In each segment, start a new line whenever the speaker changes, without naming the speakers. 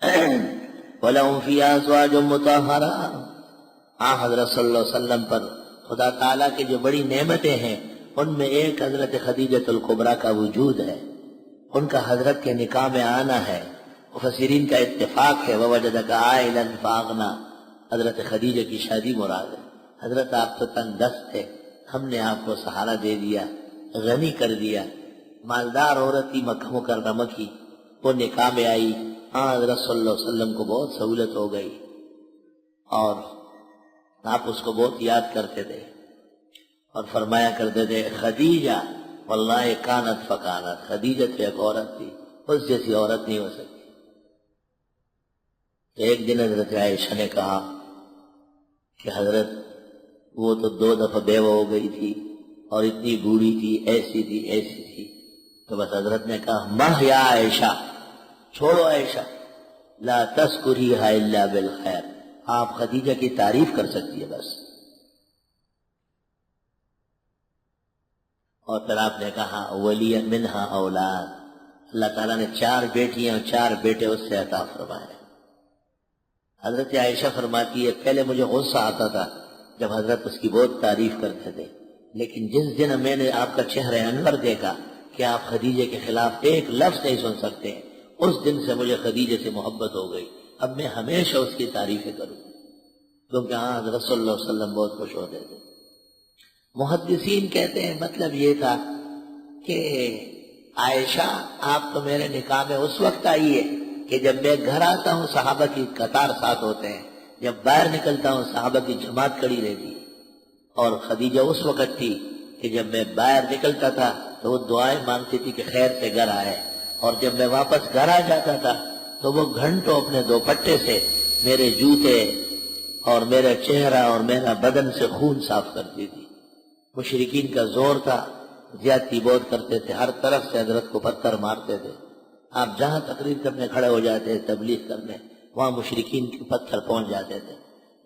وَلَهُمْ فِيهَا أَزْوَاجٌ مُطَهَّرَةٌ حضرت صلی اللہ علیہ وسلم پر خدا تعالیٰ کی جو بڑی نعمتیں ہیں ان میں ایک حضرت خدیجۃ الکبریٰ کا وجود ہے، ان کا حضرت کے نکاح میں آنا ہے۔ مفسرین کا اتفاق ہے وَوَجَدَكَ عَائِلًا فَأَغْنَىٰ، حضرت خدیجہ کی شادی مراد ہے۔ حضرت آپ تو تنگ دست تھے، ہم نے آپ کو سہارا دے دیا، غنی کر دیا۔ مالدار عورت تھی مکہ مکرمہ کی، وہ نکاح میں آئی، حضرت صلی اللہ علیہ وسلم کو بہت سہولت ہو گئی اور آپ اس کو بہت یاد کرتے تھے اور فرمایا کرتے تھے خدیجہ واللہ کانت فکانت، خدیجہ تو ایک عورت تھی، اس جیسی عورت نہیں ہو سکتی۔ ایک دن حضرت عائشہ نے کہا کہ حضرت وہ تو 2 دفعہ بیوہ ہو گئی تھی اور اتنی بوڑھی تھی، ایسی تھی ایسی تھی، تو بس حضرت نے کہا مہ یا عائشہ، چھوڑو عائشہ، لا تذکریھا الا بالخیر، آپ خدیجہ کی تعریف کر سکتی ہے بس۔ اور پھر آپ نے کہا ولی منہا اولاد، اللہ تعالیٰ نے 4 بیٹیاں اور 4 بیٹے اس سے عطا فرمائے۔ حضرت عائشہ فرماتی ہے پہلے مجھے غصہ آتا تھا جب حضرت اس کی بہت تعریف کرتے تھے، لیکن جس دن میں نے آپ کا چہرہ انور دیکھا کہ آپ خدیجہ کے خلاف ایک لفظ نہیں سن سکتے، اس دن سے مجھے خدیجہ سے محبت ہو گئی، اب میں ہمیشہ اس کی تعریفیں کروں، کیونکہ حضرت صلی اللہ علیہ وسلم بہت خوش ہوتے تھے۔ محدثین کہتے ہیں مطلب یہ تھا کہ عائشہ آپ تو میرے نکاح میں اس وقت آئی ہے کہ جب میں گھر آتا ہوں صحابہ کی قطار ساتھ ہوتے ہیں، جب باہر نکلتا ہوں صحابہ کی جماعت کھڑی رہتی ہے، اور خدیجہ اس وقت تھی کہ جب میں باہر نکلتا تھا تو وہ دعائیں مانگتی تھی کہ خیر سے گھر آئے، اور جب میں واپس گھر آ جاتا تھا تو وہ گھنٹوں اپنے دوپٹے سے میرے جوتے اور میرا چہرہ اور میرا بدن سے خون صاف کرتی تھی۔ مشرکین کا زور تھا، زیادتی بہت کرتے تھے، ہر طرف سے حضرت کو پتھر مارتے تھے، آپ جہاں تقریر کرنے کھڑے ہو جاتے تبلیغ کرنے، وہاں مشرکین کے پتھر پہنچ جاتے تھے۔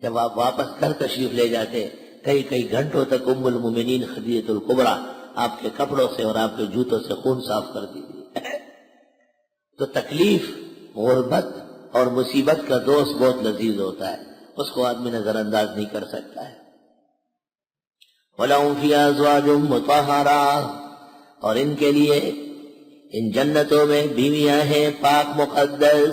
جب آپ واپس گھر تشریف لے جاتے کئی غنٹوں تک ام المومنین خدیجۃ الکبریٰ آپ کے کپڑوں سے اور آپ کے جوتوں سے خون صاف کرتی تھی۔ تو تکلیف، غربت اور مصیبت کا دوست بہت لذیذ ہوتا ہے، اس کو آدمی نظر انداز نہیں کر سکتا ہے۔ وَلَهُمْ فِيهَا أَزْوَاجٌ مُطَهَّرَةٌ، اور ان کے لیے ان جنتوں میں بیویاں ہیں پاک مقدس۔